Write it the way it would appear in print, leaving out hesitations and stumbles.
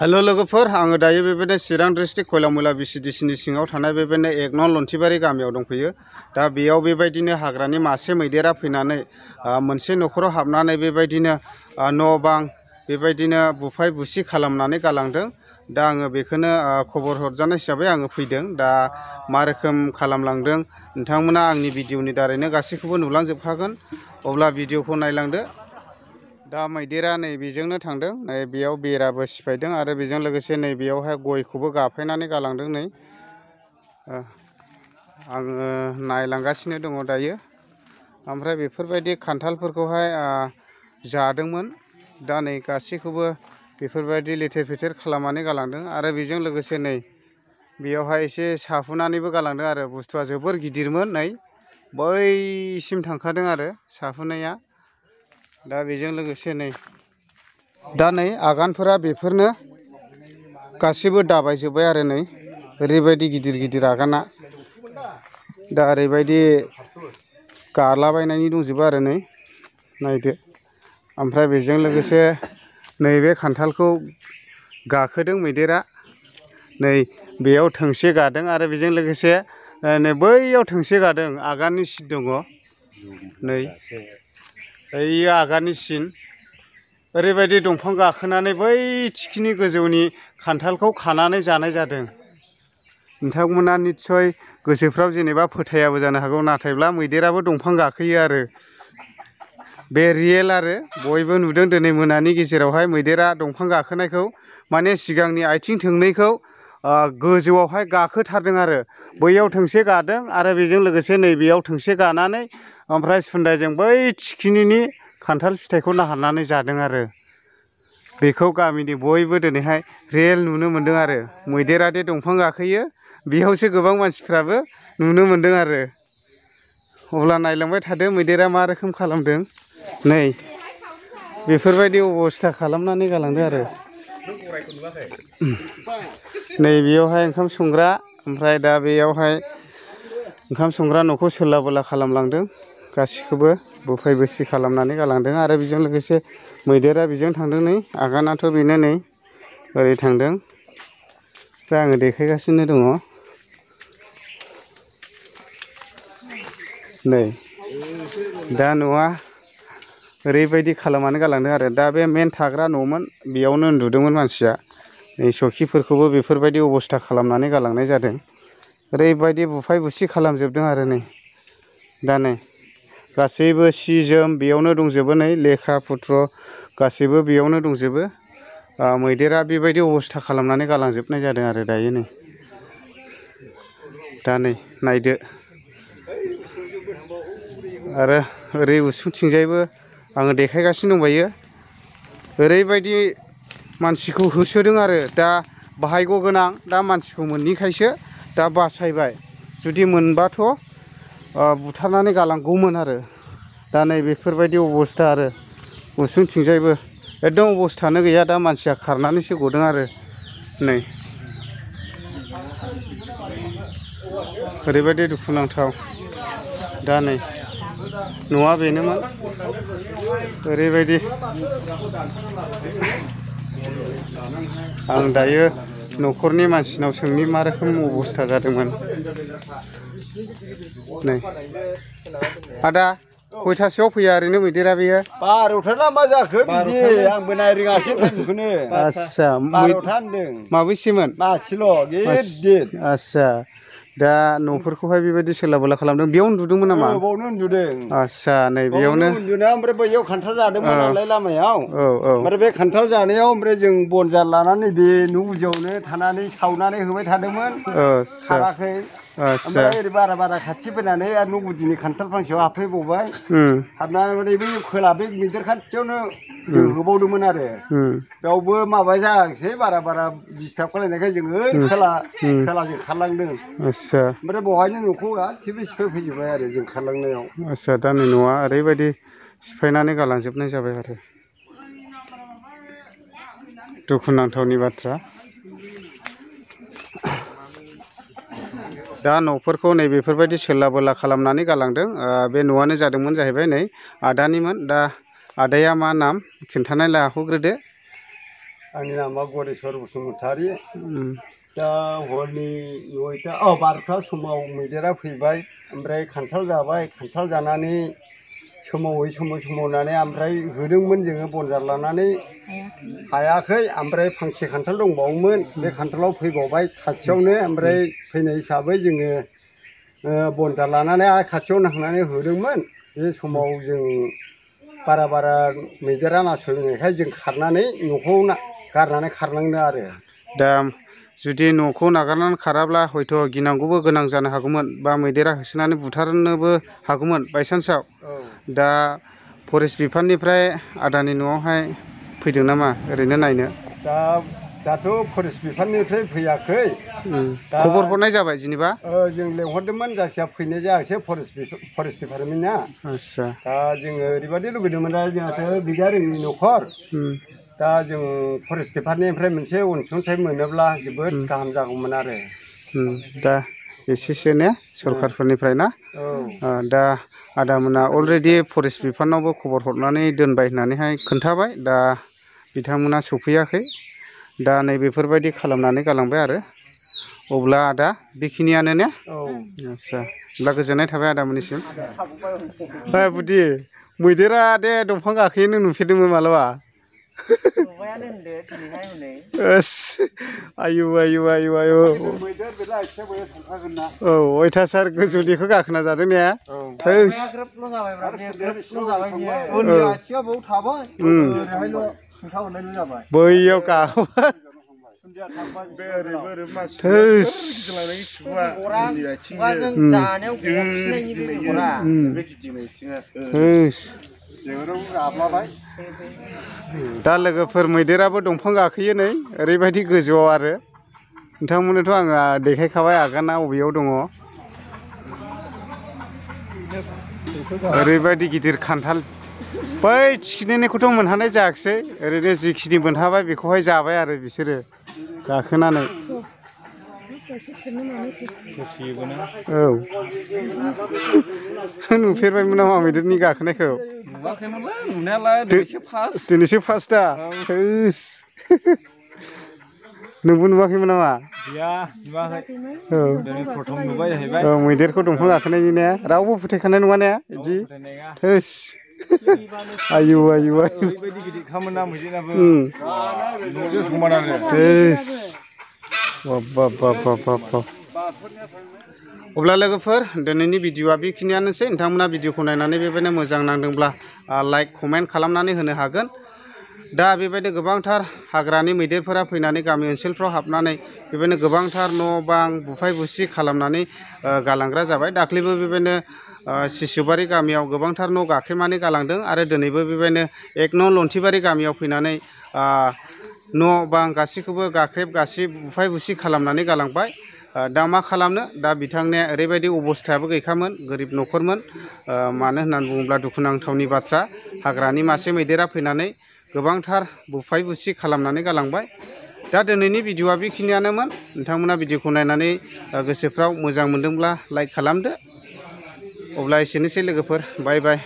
Hello लोगोफोर आङो दायो बेबायदिनो चिरां डिस्ट्रिक्ट खयलामयला बिसिडिसिनि सिङाव थानाय बेबायदिनो 1 नं लन्थिबारि गामियाव दंफैयो। दा बेयाव बेबायदिनो हाग्रानि मासे मैदेरा फैनानै मोनसे न'खराव हाबनानै बेबायदिनो न' बां बेबायदिनो बुफाय बुसि खालामनानै गालांदों। दा आङो बेखौनो खबर हरजानाय हिसाबै आङो फैदों। दा मा रोखोम खालामलांदों नोंथांमोना आंनि भिडिअनि दारैनो गासैखौबो नुलांजोबखागोन। अब्ला भिडिअखौ नायलांदो। दा मैदेरा नै बेजोंनो थांदों, नै बेयाव बेराबो सिफायदों आरो बेजों लोगोसे नै बेयावहाय गयखौबो गाफायनानै गालांदों। नै आङो नायलांगासिनो दङ दायो। ओमफ्राय बेफोरबायदि खान्थालफोरखौहाय जादोंमोन। दा नै गासैखौबो बेफोरबायदि लेथेर फेथेर खालामनानै गालांदों आरो बेजों लोगोसे नै बेयावहाय एसे साफुनानैबो गालांदों आरो बुस्थुआ जोबोर गिदिरमोन। नै बैसिम थांखादों आरो साफुनाया। दा बेजों लोगोसे नै दा नै आगानफोरा बेफोरनो गासिबो दाबायजोब्बाय आरो नै ओरैबायदि गिदिर गिदिर आगाना। दा ओरैबायदि गालाबायनायनि दंजोबो आरो नै नायदो। ओमफ्राय बेजों लोगोसे नैबे खान्थालखौ गाखोदों मैदेरा। नै बेयाव थोंसे गादों आरो बेजों लोगोसे नै बैयाव थोंसे गादों। आगाननि सिन दङ नै ओइ आगाननि सिन। ओरैबायदि दंफां गाखोनानै बै थिखिनि गोजौनि खान्थालखौ खानानै जानाय जादों। नोंथांमोना निस्सय गोसोफ्राव जेनेबा फोथायाबो जानो हागौ, नाथायब्ला मैदेराबो दंफां गाखोयो आरो बे रियेल आरो बयबो नुदों दिनै मोनानि गेजेरावहाय मैदेरा दंफां गाखोनायखौ। माने सिगांनि आथिं थोंनैखौ गोजौआवहाय गाखोथारदों आरो बैयाव थोंसे गादों आरो बेजों लोगोसे नैबेयाव थोंसे गानानै ओमफ्राय सुन्दायजों बै थिखिनिनि खान्थाल फिथाइखौ नाहारनानै जादों आरो बेखौ गामिनि बयबो दिनैहाय रियेल नुनो मोन्दों आरो मैदेरा दे दंफां गाखोयो बेयावसो गोबां मानसिफ्राबो नुनो मोन्दों आरो। अब्ला नायलांबाय थादो मैदेरा मा रोखोम खालामदों। नै बेफोरबायदि अबस्था खालामनानै गालांदों आरो नै बेयावहाय ओंखाम संग्रा, ओमफ्राय दा बेयावहाय ओंखाम संग्रा न'खौ सोला बोला खालामलांदों। गासिखौबो बुफाय बुसि खालामनानै गालांदों आरो बेजों लोगोसे मैदेरा बेजों थांदों। नै आगानाथ' बेनो नै ओरै थांदों। दा आङो देखायगासिनो दङ। नै दा न'आ ओरैबायदि खालामनानै गालांदों आरो दा बे मेन थाग्रा न'मोन, बेयावनो उन्दुदोंमोन मानसिया। नै सखिफोरखौबो बेफोरबायदि अबस्था खालामनानै गालांनाय जादों। ओरैबायदि बुफाय बुसि खालामजोबदों आरो नै दा नै गासैबो सि जोम बेयावनो दंजोबो। नै लेखा पत्र गासैबो बेयावनो दंजोबो। मैदेरा बेबायदि अबस्था खालामनानै गालांजोबनाय जादों आरो दायो नै दा नै नायदो। आरो ओरै उसुंथिंजायबो आङो देखायगासिनो दंबायो। ओरैबायदि मानसिखौ होसोदों आरो दा भाग्य गोनां, दा मानसिखौ मोनैखायसो दा बासायबाय। जुदि मोनबाथ' बुथारनानै गालांगौमोन आरो दा नै बेफोरबायदि अबस्था आरो उसुंथिंजायबो एकदम अबस्थानो गैया। दा मानसिया खारनानैसो गदों आरो नै ओरैबायदि दुखुनांथाव। दा नै न'आ बेनोमोन ओरैबायदि। आं दायो न'खरनि मानसिनाव सोंनि मा रोखोम अबस्था जादोंमोन। नै आदा खयथासोआव फैया ओरैनो मैदेरा बेयो? 12था ना मा जाखो बिदि आंबो नायरोङासै टाइमखौनो। आस्सा 12था होनदों। माबैसेमोन? मासेल' गिदिर। आस्सा दा न'फोरखौहाय बेबायदि सोला बोला खालामदों। बेयाव उन्दुदोंमोन नामा? बावनो उन्दुदों। आस्सा नै बेयावनो उन्दुनाया ओमफ्राय बैयाव खान्थाल जादोंमोन नालाय लामायाव। औ औ ओमफ्राय बे खान्थाल जानायाव ओमफ्राय जों बनजार लानानै बे न' गुदियावनो थानानै सावनानै होबाय थादोंमोन। खाराखै। ओमफ्राय ओरै बारा खाथि फैनानै आरो न' गुदिनि खान्थाल फांसेयाव हाबफैबावबाय। हाबनानै बै खोला बे मैदेर खाथियावनो जों होबावदोंमन आरो बेयावबो माबा जायाखिसै बारा डिस्टार्ब खालायनायखाय जोङो खोलाजों खारलांदों। ओमफ्राय बेवहायनो न'खौ गासिबो सिफाय फैजोब्बाय आरो जों खारलांनायाव। आस्सा दा नै न'आ ओरैबायदि सिफायनानै गालांजोबनाय जाबाय आरो दुखुनांथावनि बाथ्रा। दा न'फोरखौ नै बेफोरबायदि सोला बोला खालामनानै गालांदों। बे न'आनो जादोंमोन जाहैबाय नै आदानिमोन। दा आदाया मा नाम खिन्थानाय लाहोग्रोदो। आंनि नामा गरेस्वर बसुमतारी। दा हरनि 9टा 12टा समाव मैदेरा फैबाय ओमफ्राय खान्थाल जाबाय खान्थाल जानानै सोमावै सोमावनानै ओमफ्राय होदोंमोन जोङो बनजार लानानै हायाखै ओमफ्राय फांसे खान्थाल दंबावोमोन बे खान्थालाव फैबावबाय खाथियावनो ओमफ्राय फैनाय हिसाबै जोङो बनजार लानानै आरो खाथियाव नांनानै होदोंमोन बे समाव जों बारा मैदेरा नासयनायखाय जों खारनानै न'खौ गारनानै खारनांदों आरो। दा जुदि न'खौ नागारनानै खाराब्ला हयथ' गिनांगौबो गोनां जानो हागौमोन बा मैदेरा होसोनानै बुथारनोबो हागौमोन बायसान्सआव। दा फरेस्ट बिफाननिफ्राय आदानि न'आवहाय फैदों नामा ओरैनो नायनो? दाथ' फरेस्ट बिफाननिफ्राय फैयाखै। खबर हरनाय जाबाय जेनेबा? जों लेंहरदोंमोन जायखिया फैनाय जायासै फरेस्ट डिपार्टमेन्टआ। आदसा। दा जोङो ओरैबायदि लुगैदोंमोन दा जोंहाथ' बिगारिनि न'खर। दा जों फरेस्ट डिपार्टमेन्टनिफ्राय मोनसे अनसुंथाइ मोनोब्ला जोबोद गाहाम जागौमोन आरो। दा एसेसो ने सरखारफोरनिफ्राय ना? दा आदामोना अलरेडि फरेस्ट बिफानावबो खबर हरनानै दोनबाय होननानैहाय खोन्थाबाय। दा बिथांमोना सफैयाखै। दा नैबेफोरबायदि खालामनानै गालांबाय आरो। अब्ला आदा बेखिनियानो ने? आदसा होमब्ला गोजोननाय थाबाय आदामोननिसिम। बुदि मैदेरा दे दंफां गाखोयो नों नुफेरदोंमोन मालाबा? नुबायानो होनदो दिनैहाय हनै। आयु। मैदेर बेला आथिङा बोयो थांखागोन ना। अयथासार गोजौनिखौ गाखोना जादों ने? ग्रोबल' जाबायब्रा ग्रोबल' जाबाय बियो। उननि आथिङा बाव थाबाय ओरैहायल' सुंथा हरनायल' जाबाय। बैयाव गाखोबाय। बे ओरैबो मानसि गिदिंलांनायनि खिबुआ उननि आथिंजों जानायाव गफिननायनि बे मेगना बे गिदिंनाय आथिङा। दा लोगोफोर मैदेराबो दंफां गाखोयो नै ओरैबायदि गोजौआव आरो। नोंथांमोननोथ' आङो देखायखाबाय आगाना बबेयाव दङ। ओरैबायदि गिदिर खान्थाल। बै थिखिनिनिखौथ' मोनहानाय जायाखिसै ओरैनो जिखिनि मोनहाबाय बेखौहाय जाबाय आरो बिसोरो गाखोनानै। नुफेरबायमोन नामा मैदेरनि गाखोनायखौ? नुवाखैमोनलै नुनायालाय दिनैसो फार्स्ट दा? नोंबो नुवाखैमोन नामा? गैया नुवाखै। दिनै प्रथम नुबाय जाहैबाय। मैदेरखौ दंफां गाखोनायनि ने? रावबो फोथायखानाय नङा ने बिदि? आयु। ओरैबायदि गिदिरखामोन ना मैदेराबो न'जों समान आरो। अब्ला लोगोफोर दिनैनि भिडिअ'आ बेखिनियानोसै। नोंथांमोना भिडिअ'खौ नायनानै बेबायदिनो मोजां नांदोंब्ला लाइक कमेन्ट खालामनानै होनो हागोन। दा बेबायदिनो गोबांथार हाग्रानि मैदेरफोरा फैनानै गामि ओनसोलफ्राव हाबनानै बेबायदिनो गोबांथार न' बां बुफाय बुसि खालामनानै गालांग्रा जाबाय। दाख्लैबो बेबायदिनो सिसुबारि गामियाव गोबांथार न' गाख्लेमनानै गालांदों आरो दिनैबो बेबायदिनो 1 नं लन्थिबारि गामियाव फैनानै न' बां गासैखौबो गाख्रेब गासिब बुफाय बुसि खालामनानै गालांबाय। दा मा खालामनो, दा बिथांनिया ओरैबायदि अबस्थायाबो गैखामोन, गोरिब न'खरमोन। मानो होननानै बुङोब्ला दुखुनांथावनि बाथ्रा, हाग्रानि मासे मैदेरा फैनानै गोबांथार बुफाय बुसि खालामनानै गालांबाय। दा दिनैनि भिडिअ'आ बेखिनियानोमोन। नोंथांमोना भिडिअ'खौ नायनानै गोसोफ्राव मोजां मोनदोंब्ला लाइक खालामदो। अब्ला एसेनोसै लोगोफोर, बाय बाय।